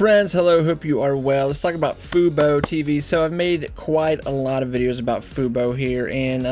Friends, hello, hope you are well. Let's talk about Fubotv. So I've made quite a lot of videos about Fubo here, and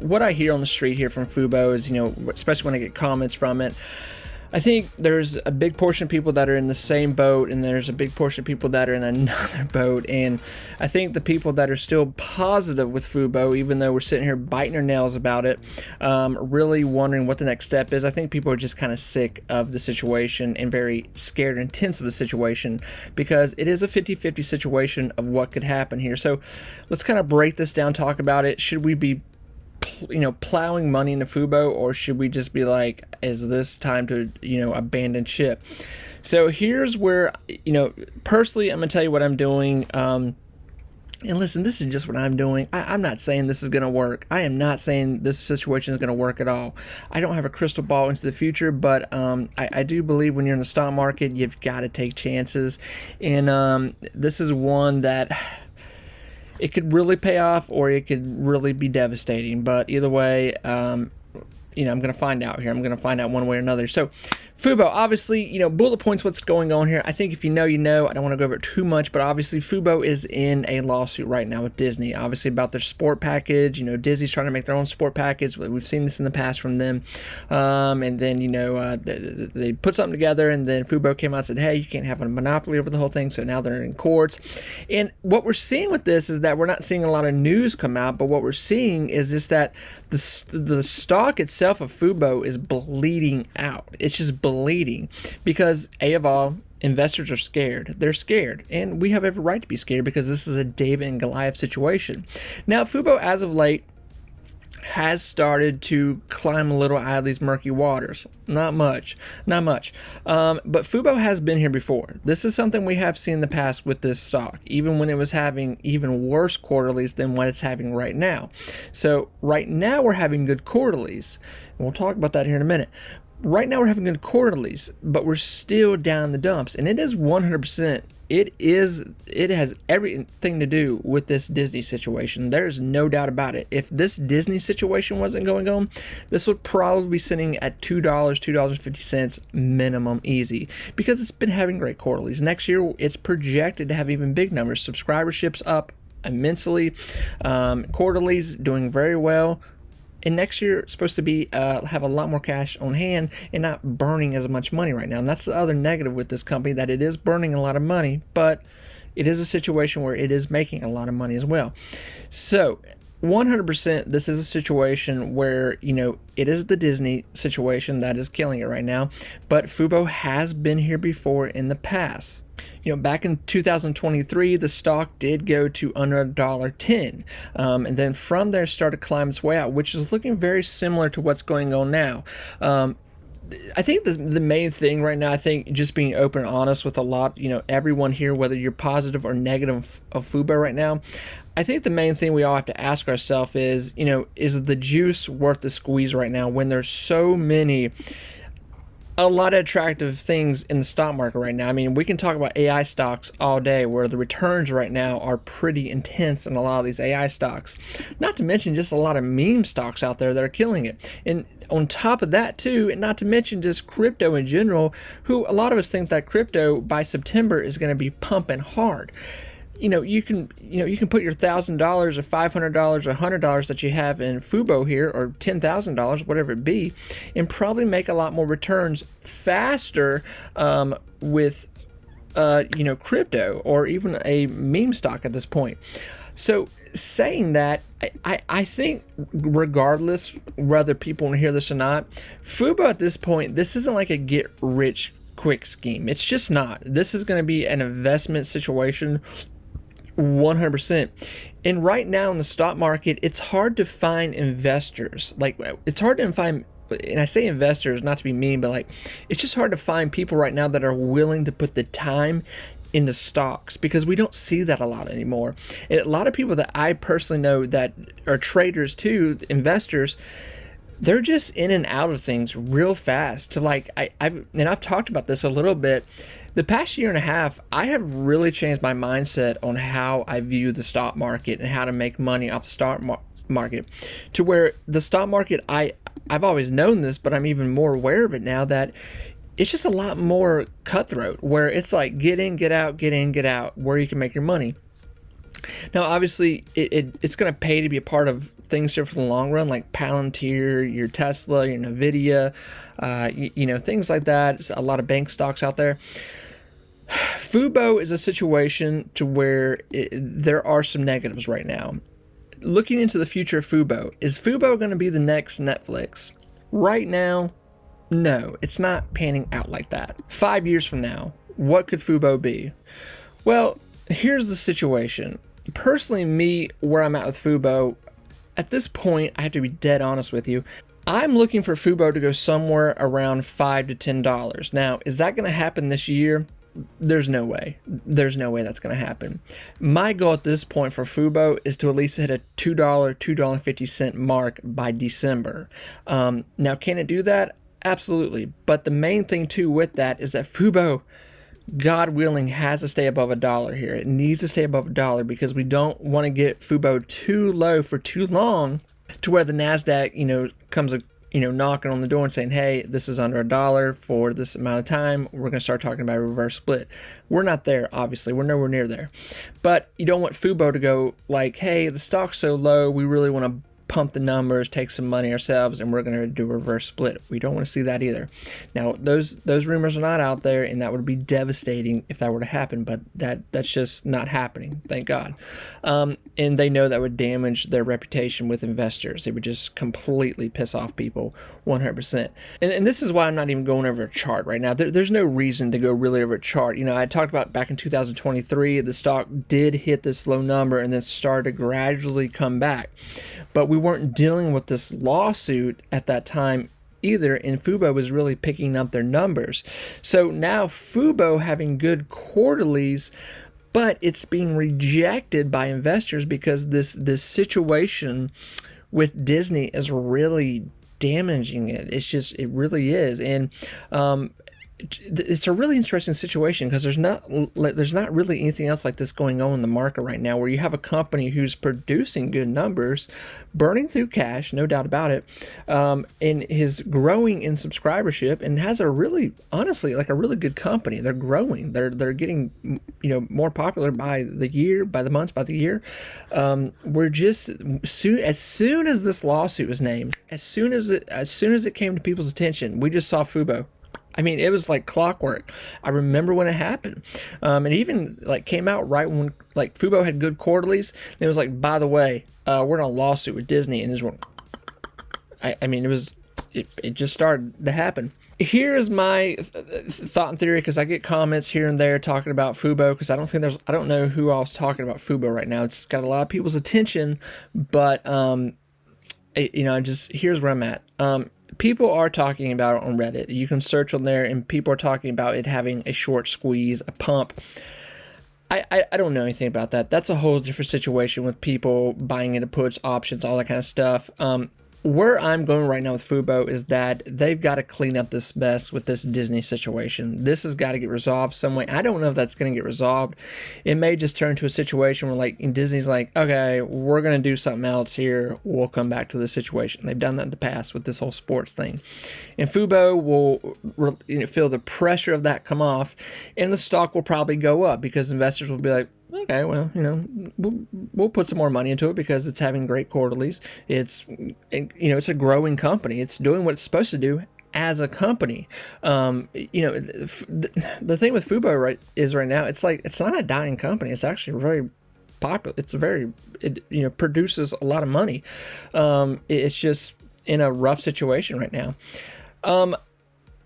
what I hear on the street here from Fubo is, especially when I get comments from it, I think there's a big portion of people that are in the same boat, and there's a big portion of people that are in another boat. And I think the people that are still positive with Fubo, even though we're sitting here biting our nails about it, really wondering what the next step is. I think people are just kind of sick of the situation and very scared and tense of the situation, because it is a 50-50 situation of what could happen here. So let's kind of break this down, talk about it. Should we be plowing money into Fubo, or should we just be like, is this time to abandon ship? So here's where, personally, I'm gonna tell you what I'm doing. And listen, this is just what I'm doing. I'm not saying this is gonna work. I am not saying this situation is gonna work at all. I don't have a crystal ball into the future, but I do believe when you're in the stock market, you've got to take chances, and this is one that it could really pay off, or it could really be devastating. But either way, I'm going to find out here. I'm going to find out one way or another. So Fubo, obviously, bullet points what's going on here. I think if you know, you know. I don't want to go over it too much, but obviously Fubo is in a lawsuit right now with Disney, obviously about their sport package. Disney's trying to make their own sport package. We've seen this in the past from them. And then, they put something together, and then Fubo came out and said, hey, you can't have a monopoly over the whole thing. So now they're in courts. And what we're seeing with this is that we're not seeing a lot of news come out, but what we're seeing is just that the stock itself of Fubo is bleeding out. It's just bleeding because, of all, investors are scared. They're scared, and we have every right to be scared because this is a David and Goliath situation. Now, Fubo, as of late, has started to climb a little out of these murky waters. Not much. But Fubo has been here before. This is something we have seen in the past with this stock, even when it was having even worse quarterlies than what it's having right now. So right now we're having good quarterlies, and we'll talk about that here in a minute. Right now we're having good quarterlies, but we're still down the dumps, and it is 100%. It has everything to do with this Disney situation. There's no doubt about it. If this Disney situation wasn't going on, this would probably be sitting at $2, $2.50 minimum easy, because it's been having great quarterlies. Next year, it's projected to have even big numbers. Subscriberships up immensely. Quarterlies doing very well. And next year it's supposed to be have a lot more cash on hand and not burning as much money right now. And that's the other negative with this company, that it is burning a lot of money, but it is a situation where it is making a lot of money as well. So 100%, this is a situation where, it is the Disney situation that is killing it right now. But Fubo has been here before in the past. Back in 2023, the stock did go to under $1.10. And then from there started to climb its way out, which is looking very similar to what's going on now. I think the main thing right now, I think just being open and honest with a lot, everyone here, whether you're positive or negative of Fubo right now, I think the main thing we all have to ask ourselves is, is the juice worth the squeeze right now when there's so many, a lot of attractive things in the stock market right now. I mean, we can talk about AI stocks all day, where the returns right now are pretty intense in a lot of these AI stocks. Not to mention just a lot of meme stocks out there that are killing it. And on top of that too, and not to mention just crypto in general, who a lot of us think that crypto by September is going to be pumping hard. You can put your $1,000 or $500 or $100 that you have in Fubo here, or $10,000, whatever it be, and probably make a lot more returns faster with crypto or even a meme stock at this point. So saying that, I think regardless whether people want to hear this or not, Fubo at this point, this isn't like a get rich quick scheme. It's just not. This is going to be an investment situation. 100%. And right now in the stock market, it's hard to find investors. Like, it's hard to find, and I say investors not to be mean, but it's just hard to find people right now that are willing to put the time into stocks, because we don't see that a lot anymore. And a lot of people that I personally know that are traders too, investors, they're just in and out of things real fast. To I've talked about this a little bit. The past year and a half, I have really changed my mindset on how I view the stock market and how to make money off the stock market, to where the stock market, I've always known this, but I'm even more aware of it now, that it's just a lot more cutthroat, where it's like get in, get out, get in, get out, where you can make your money. Now, obviously, it's going to pay to be a part of things here for the long run, like Palantir, your Tesla, your Nvidia, things like that. There's a lot of bank stocks out there. FUBO is a situation to where there are some negatives right now. Looking into the future of FUBO, is FUBO going to be the next Netflix? Right now, no, it's not panning out like that. 5 years from now, what could FUBO be? Well, here's the situation. Personally, me, where I'm at with FUBO, at this point, I have to be dead honest with you. I'm looking for FUBO to go somewhere around $5 to $10. Now, is that going to happen this year? There's no way. There's no way that's going to happen. My goal at this point for FUBO is to at least hit a $2, $2.50 mark by December. Now, can it do that? Absolutely. But the main thing too with that is that FUBO, God willing, has to stay above $1 here. It needs to stay above $1 because we don't want to get FUBO too low for too long to where the NASDAQ, comes knocking on the door and saying, hey, this is under $1 for this amount of time. We're going to start talking about a reverse split. We're not there, obviously. We're nowhere near there. But you don't want FUBO to go like, hey, the stock's so low, we really want to pump the numbers, take some money ourselves, and we're going to do a reverse split. We don't want to see that either. Now, those rumors are not out there, and that would be devastating if that were to happen, but that's just not happening, thank God. And they know that would damage their reputation with investors. It would just completely piss off people 100%. And this is why I'm not even going over a chart right now. There's no reason to go really over a chart. I talked about back in 2023, the stock did hit this low number and then started to gradually come back. But we weren't dealing with this lawsuit at that time either, and FUBO was really picking up their numbers. So now FUBO having good quarterlies, but it's being rejected by investors because this situation with Disney is really damaging it. It really is. And it's a really interesting situation because there's not really anything else like this going on in the market right now, where you have a company who's producing good numbers, burning through cash, no doubt about it, and is growing in subscribership and has a really, honestly, like a really good company. They're growing. They're getting more popular by the year, by the months, by the year. We're just as soon as this lawsuit was named, as soon as it came to people's attention, we just saw FUBO. I mean, it was like clockwork. I remember when it happened. It even came out right when FUBO had good quarterlies. And it was like, by the way, we're in a lawsuit with Disney, and it just started to happen. Here's my thought and theory, because I get comments here and there talking about FUBO, because I don't know who else talking about FUBO right now. It's got a lot of people's attention, but here's where I'm at. People are talking about it on Reddit. You can search on there, and people are talking about it having a short squeeze, a pump. I don't know anything about that. That's a whole different situation with people buying into puts, options, all that kind of stuff. Where I'm going right now with FUBO is that they've got to clean up this mess with this Disney situation. This has got to get resolved some way. I don't know if that's going to get resolved. It may just turn to a situation where Disney's like, okay, we're going to do something else here. We'll come back to this situation. They've done that in the past with this whole sports thing. And FUBO will feel the pressure of that come off, and the stock will probably go up because investors will be like, okay, well, we'll put some more money into it because it's having great quarterlies. It's a growing company. It's doing what it's supposed to do as a company. The thing with FUBO right now, it's not a dying company. It's actually very popular. It produces a lot of money. It's just in a rough situation right now.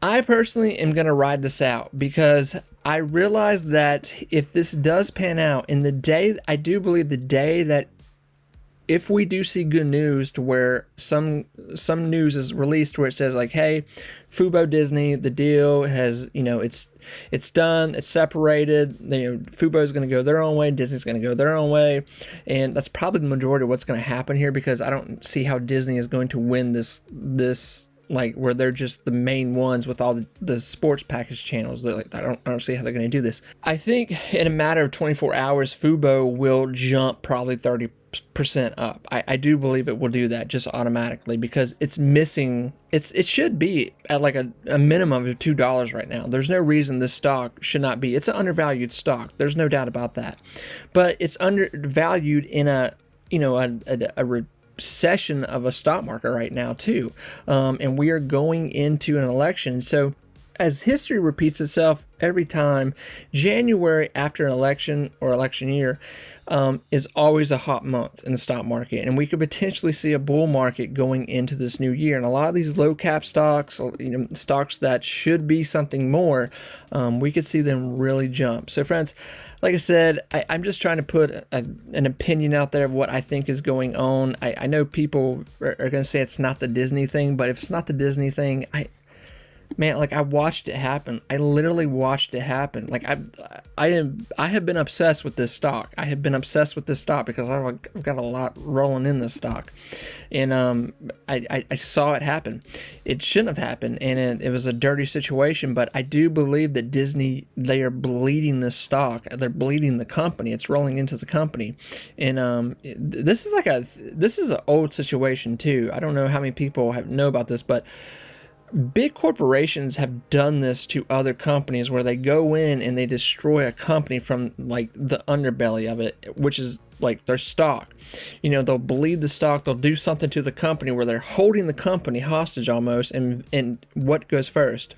I personally am going to ride this out because I realize that if this does pan out, I do believe the day that if we do see good news to where some news is released where it says hey, FUBO Disney, the deal has, it's done, it's separated, FUBO is going to go their own way, Disney's going to go their own way, and that's probably the majority of what's going to happen here, because I don't see how Disney is going to win this where they're just the main ones with all the sports package channels. I don't see how they're going to do this. I think in a matter of 24 hours, FUBO will jump probably 30 percent up. I do believe it will do that just automatically because it's missing. It should be at like a minimum of $2 right now. There's no reason this stock should not be. It's an undervalued stock. There's no doubt about that. But it's undervalued in a recession of a stock market right now too, and we are going into an election. So as history repeats itself every time, January after an election or election year is always a hot month in the stock market, and we could potentially see a bull market going into this new year. And a lot of these low cap stocks, stocks that should be something more, we could see them really jump. So friends, like I said, I'm just trying to put an opinion out there of what I think is going on. I know people are going to say it's not the Disney thing, but if it's not the Disney thing, man, like I watched it happen. I literally watched it happen. Like I have been obsessed with this stock. I have been obsessed with this stock because I've got a lot rolling in this stock, and I saw it happen. It shouldn't have happened, and it was a dirty situation. But I do believe that Disney, they are bleeding this stock. They're bleeding the company. It's rolling into the company, and this is an old situation too. I don't know how many people know about this, but big corporations have done this to other companies where they go in and they destroy a company from like the underbelly of it, which is like their stock. They'll bleed the stock. They'll do something to the company where they're holding the company hostage almost. And what goes first?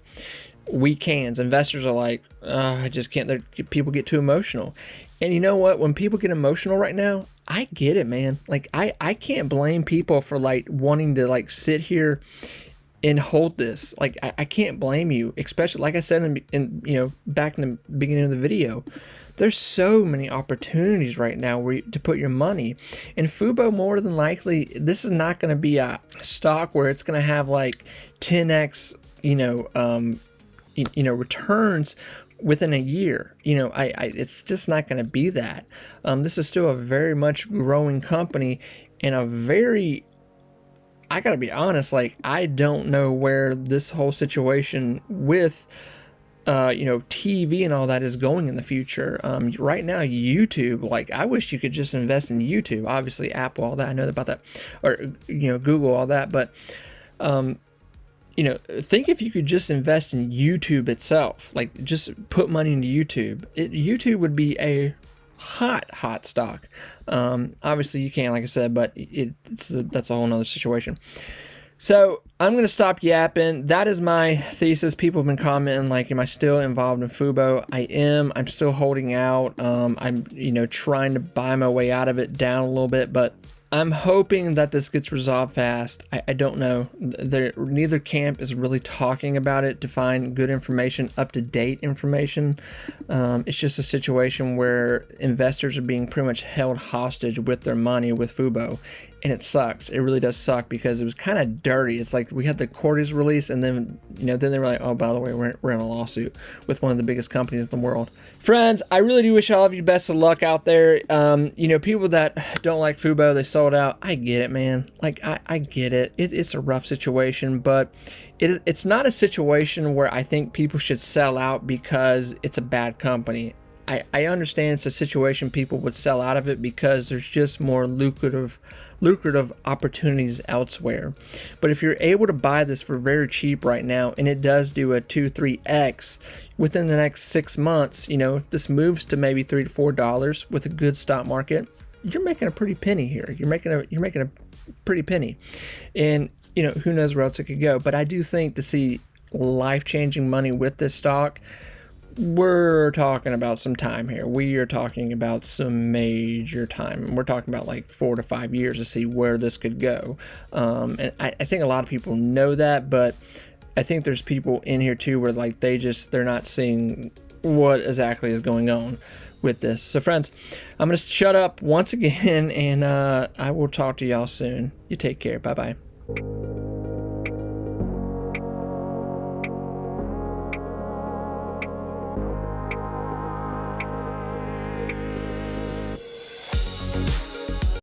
Weak hands. Investors are like, I just can't. People get too emotional. And you know what? When people get emotional right now, I get it, man. Like I can't blame people for like wanting to like sit here and hold this. Like I can't blame you, especially like I said in back in the beginning of the video. There's so many opportunities right now to put your money. And Fubo, more than likely, this is not going to be a stock where it's going to have like 10x returns within a year. It's just not going to be that. This is still a very much growing company and a very, I gotta be honest, like I don't know where this whole situation with TV and all that is going in the future. Right now, YouTube, like I wish you could just invest in YouTube. Obviously, Apple, all that, I know about that, or Google, all that, but think if you could just invest in YouTube itself, like just put money into YouTube. YouTube would be a hot stock. Obviously you can't, like I said, but that's a whole nother situation. So I'm going to stop yapping. That is my thesis. People have been commenting like, am I still involved in Fubo? I am. I'm still holding out. I'm trying to buy my way out of it down a little bit, but I'm hoping that this gets resolved fast. I don't know. Neither camp is really talking about it to find good information, up-to-date information. It's just a situation where investors are being pretty much held hostage with their money with Fubo. And it sucks. It really does suck because it was kind of dirty. It's like we had the quarters release, and then then they were like, oh, by the way, we're in a lawsuit with one of the biggest companies in the world. Friends, I really do wish all of you best of luck out there. People that don't like Fubo, they sold out. I get it, man. Like I get it. It's a rough situation, but it's not a situation where I think people should sell out because it's a bad company. I understand it's a situation people would sell out of it because there's just more lucrative opportunities elsewhere. But if you're able to buy this for very cheap right now, and it does do a 2-3x within the next 6 months, this moves to maybe $3 to $4 with a good stock market, you're making a pretty penny here. You're making a pretty penny, and who knows where else it could go. But I do think to see life-changing money with this stock, we're talking about some time here. We are talking about some major time. We're talking about like 4 to 5 years to see where this could go. And I think a lot of people know that, but I think there's people in here too where like they're not seeing what exactly is going on with this. So friends, I'm going to shut up once again, and I will talk to y'all soon. You take care. Bye-bye.